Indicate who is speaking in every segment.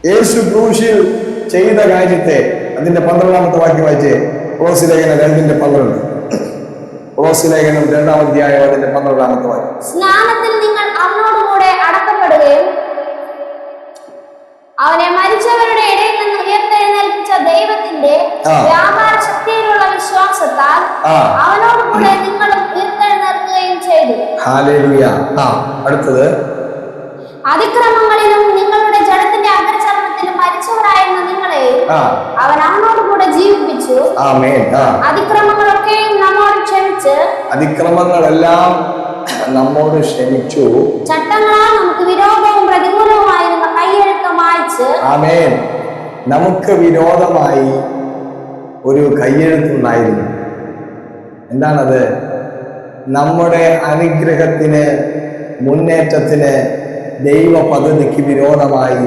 Speaker 1: യേശു ക്രൂശിൽ ചെയ്ത കാര്യത്തെ അതിന്റെ 12-ാമത്തെ വാക്യം വായിച്ചേ. കൊളോസ്യ ലേഖനം 2:12. കൊളോസ്യ ലേഖനം 2-ാം അധ്യായം അതിന്റെ 12-ാമത്തെ വാക്യം.
Speaker 2: സ്നാനത്തിൽ നിങ്ങൾ അവനോടുകൂടെ അടക്കപ്പെടുകയും അവനെ മരിച്ചവരുടെ ഇടയിൽ നിന്ന് ഉയർത്തെഴുന്നേൽപ്പിച്ച ദൈവത്തിന്റെ വ്യാപാര ശക്തിയിലുള്ള വിശ്വാസത്താൽ അവനോടുകൂടെ നിങ്ങളും ഉയർത്തെഴുന്നേൽക്കുകയും ചെയ്തു.
Speaker 1: ഹല്ലേലൂയ. അടുത്തത്,
Speaker 2: അതിക്രമങ്ങളിലും നിങ്ങളുടെ ജഡത്തിന്റെ അഗ്രചർമ്മത്തിലും മരിച്ചവരായിരുന്ന നിങ്ങളെ അവൻ അവനോടുകൂടെ ജീവിപ്പിച്ചു. അതിക്രമങ്ങളൊക്കെയും നമ്മോട് ക്ഷമിച്ച്,
Speaker 1: അതിക്രമങ്ങളെല്ലാം നമ്മോട് ക്ഷമിച്ചു,
Speaker 2: ചട്ടങ്ങളാൽ നമുക്ക് വിരോധവും പ്രതികൂലവുമായിരുന്ന കൈയെഴുത്ത് മായ്ച്ച്.
Speaker 1: ആമേൻ. നമുക്ക് വിരോധമായി ഒരു കൈയെഴുത്തുണ്ടായിരുന്നു. എന്താണത്? നമ്മുടെ അനുഗ്രഹത്തിന്, മുന്നേറ്റത്തിന്, ദൈവ പദ്ധതിക്ക് വിരോധമായി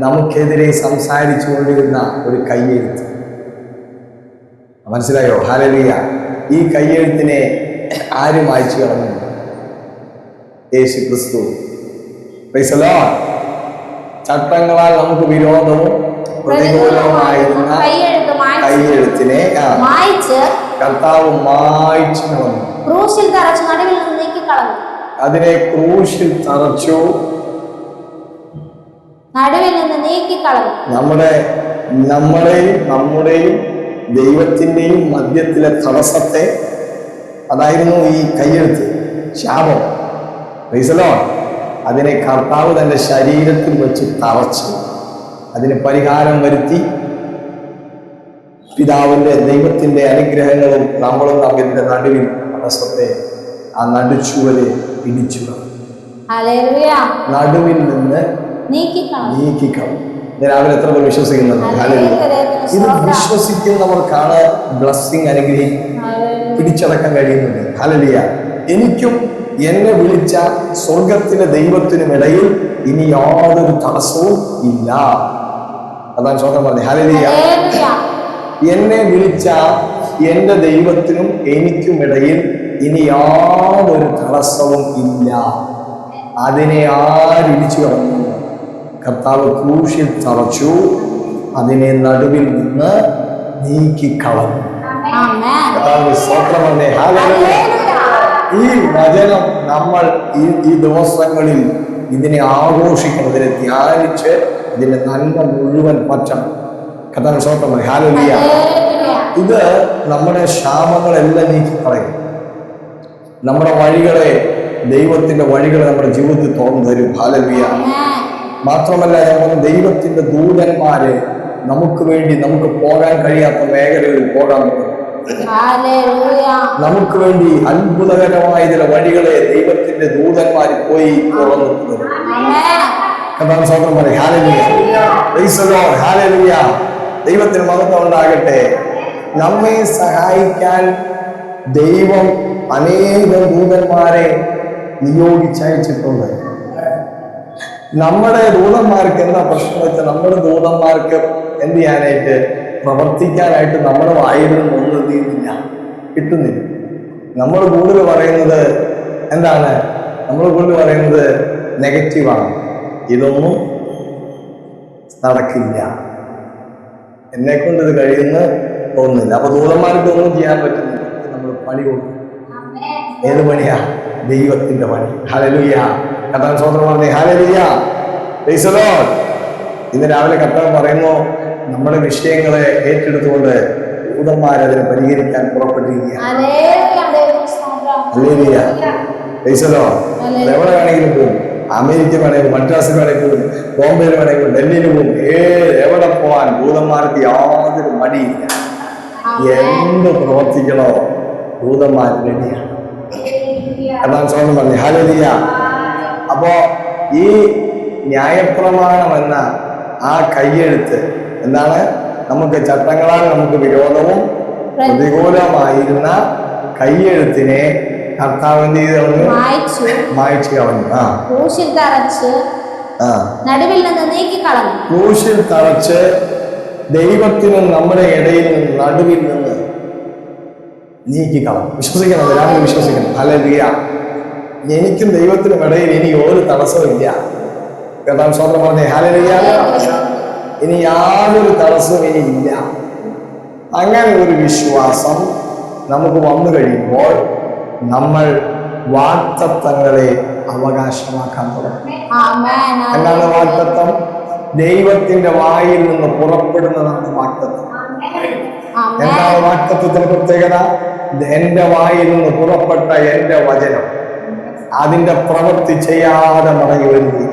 Speaker 1: നമുക്കെതിരെ സംസാരിച്ചു കൊണ്ടിരുന്ന ഒരു കൈയെഴുത്ത്. മനസ്സിലായോ? ഹല്ലേലൂയ. ഈ കൈയെഴുത്തിനെ ആര് മായ്ച്ചു കളഞ്ഞു? യേശു ക്രിസ്തു. Praise the Lord. ചട്ടങ്ങളാൽ നമുക്ക് വിരോധവും പ്രതികൂലവുമായിരുന്ന കൈയെഴുത്തിനെ കർത്താവ് മായ്ച്ചു കളഞ്ഞു.
Speaker 2: ക്രൂശിൽ തറച്ചു നടുവിൽ നിന്ന് നീക്കിക്കളഞ്ഞു.
Speaker 1: അതിനെ ക്രൂശിൽ തറച്ചു,
Speaker 2: നടുവിൽ നിന്ന് നീക്കിക്കളഞ്ഞു.
Speaker 1: നമ്മുടെയും ദൈവത്തിന്റെയും മധ്യത്തിലെ തടസ്സത്തെ, അതായിരുന്നു ഈ കയ്യെഴുത്ത്, ശാപം. Praise the Lord. അതിനെ കർത്താവ് തന്റെ ശരീരത്തിൽ വെച്ച് തറച്ച് അതിന് പരിഹാരം വരുത്തി. പിതാവിന്റെ, ദൈവത്തിന്റെ അനുഗ്രഹങ്ങളും നമ്മളും തമ്മിലിന്റെ നടുവിൽ തടസ്സത്തെ, ആ നടുച്ചുവരെ ഇടിച്ചു നടുവിൽ നിന്ന് നീക്കിക്കളഞ്ഞു. രാവിലെ എത്ര പേർ വിശ്വസിക്കുന്നുണ്ട്? ഇത് വിശ്വസിക്കുന്നവർക്കാണ് ബ്ലെസ്സിങ്, അനുഗ്രഹം പിടിച്ചടക്കാൻ കഴിയുന്നത്. ഹല്ലേലൂയ. എനിക്കും എന്നെ വിളിച്ച സ്വർഗത്തിലെ ദൈവത്തിനും ഇടയിൽ ഇനി യാതൊരു തടസ്സവും ഇല്ല. അതാണ് സ്വന്തം പറഞ്ഞത്. ഹല്ലേലൂയ. എന്നെ വിളിച്ച എന്റെ ദൈവത്തിനും എനിക്കും ഇടയിൽ ഇനി യാതൊരു തടസ്സവും ഇല്ല. അതിനെ ആരിടിച്ചു കളഞ്ഞു? കർത്താവ് ക്രൂശിൽ തറച്ചു, അതിനെ നടുവിൽ നിന്ന് നീക്കിക്കളഞ്ഞു. കർത്താവിന്റെ സ്തോത്രം പറഞ്ഞേ. ഹല്ലേലൂയ. ഈ വചനം നമ്മൾ ഈ ദിവസങ്ങളിൽ ഇതിനെ ആഘോഷിക്കണം, ഇതിനെ ധ്യാനിച്ച് ഇതിന്റെ നന്മ മുഴുവൻ പറ്റണം. കർത്താവിന്റെ സ്തോത്രം പറഞ്ഞേ. ഹല്ലേലൂയ. ഇത് നമ്മുടെ ശാപങ്ങളെല്ലാം നീക്കിക്കളയും. നമ്മുടെ വഴികളെ, ദൈവത്തിന്റെ വഴികളെ നമ്മുടെ ജീവിതത്തിൽ തുറന്നു തരും. ഹല്ലേലൂയ. മാത്രമല്ല, ദൈവത്തിന്റെ ദൂതന്മാര് നമുക്ക് വേണ്ടി, നമുക്ക് പോകാൻ കഴിയാത്ത മേഖലകളിൽ പോകാൻ തുടങ്ങും. നമുക്ക് വേണ്ടി അത്ഭുതകരമായ ചില വഴികളെ ദൈവത്തിന്റെ ദൂതന്മാർ പോയി തുറന്നു തരും. കർത്താവിന്റെ സ്തോത്രം പറയും. Hallelujah. Praise the Lord. Hallelujah. ദൈവത്തിന് മഹത്വം ഉണ്ടാകട്ടെ. നമ്മെ സഹായിക്കാൻ ദൈവം അനേകം ദൂതന്മാരെ നിയോഗിച്ചയച്ചിട്ടുണ്ട്. നമ്മുടെ ദൂതന്മാർക്ക് എന്താ പ്രശ്നം വെച്ചാൽ, നമ്മുടെ ദൂതന്മാർക്ക് എന്ത് ചെയ്യാനായിട്ട്, പ്രവർത്തിക്കാനായിട്ട് നമ്മുടെ വായിൽ ഒന്നും തീരുന്നില്ല, കിട്ടുന്നില്ല. നമ്മൾ കൂടുതൽ പറയുന്നത് എന്താണ്? നമ്മൾ കൂടുതൽ പറയുന്നത് നെഗറ്റീവാണ്. ഇതൊന്നും നടക്കില്ല, എന്നെ കൊണ്ട് ഇത് കഴിയുന്ന തോന്നുന്നില്ല. അപ്പൊ ദൂതന്മാർക്ക് ഒന്നും ചെയ്യാൻ പറ്റുന്നില്ല. നമ്മൾ പണി കൊടുക്കും. ഏത് പണിയാ? ദൈവത്തിന്റെ പണി. ഹല്ലേലൂയ. കർത്താവിന്റെ സ്തോത്രം പറഞ്ഞേ. ഹല്ലേലൂയ. Praise the Lord. ഇന്ന് രാവിലെ കർത്താവ് പറയുന്നു, നമ്മുടെ വിഷയങ്ങളെ ഏറ്റെടുത്തുകൊണ്ട് ദൂതന്മാരതിനെ പരിഹരിക്കാൻ പുറപ്പെട്ടിരിക്കുകയാണ്. ഹല്ലേലൂയ. Praise the Lord. എവിടെ വേണമെങ്കിലും പോകും. അമേരിക്ക വേണമെങ്കിലും, മദ്രാസിൽ വേണമെങ്കിലും, ബോംബെയിൽ വേണമെങ്കിലും, ഡൽഹിയിൽ പോകും. എവിടെ പോവാൻ ദൂതന്മാർക്ക് യാതൊരു മടിയില്ല. എന്ത് പ്രവർത്തിക്കണോ ദൂതന്മാർ റെഡിയാണ്. അതാണ് സ്വന്തം പറഞ്ഞു. ഹല്ലേലൂയ. അപ്പോ ഈ ന്യായപ്രമാണം എന്ന ആ കയ്യെഴുത്ത് എന്താണ്? നമുക്ക് ചട്ടങ്ങളാൽ നമുക്ക് വിരോധവും പ്രതികൂലമായിരുന്ന കയ്യെഴുത്തിനെ കർത്താവ് എന്ത് ചെയ്ത് കളഞ്ഞു? മായ്ച്ചു കളഞ്ഞു.
Speaker 2: ക്രൂശിൽ തറച്ച് നടുവിൽ നിന്ന് നീക്കിക്കളഞ്ഞു.
Speaker 1: ക്രൂശിൽ തറച്ച് ദൈവത്തിനും നമ്മുടെ ഇടയിൽ നിന്ന് നടുവിൽ നിന്ന് നീക്കിക്കളഞ്ഞു. വിശ്വസിക്കണം, എല്ലാവരും വിശ്വസിക്കണം. ഹല്ലേലൂയ. എനിക്കും ദൈവത്തിനും ഇടയിൽ ഇനി ഒരു തടസ്സമില്ല. കർത്താവ് സ്തോത്രം പറഞ്ഞേ. ഹല്ലേലൂയ. ഇനി യാതൊരു തടസ്സവും ഇനി ഇല്ല. അങ്ങനെ ഒരു വിശ്വാസം നമുക്ക് വന്നു കഴിയുമ്പോൾ നമ്മൾ വാഗ്ദത്തങ്ങളെ അവകാശമാക്കാൻ തുടങ്ങും. എന്താണ് വാഗ്ദത്തം? ദൈവത്തിന്റെ വായിൽ നിന്ന് പുറപ്പെടുന്നതാണ് വാഗ്ദത്തം. എന്താണ് വാഗ്ദത്തത്തിന്റെ പ്രത്യേകത? എന്റെ വായിൽ നിന്ന് പുറപ്പെട്ട എന്റെ വചനം അതിന്റെ പ്രവൃത്തി ചെയ്യാതെ മടങ്ങി വരുന്നു.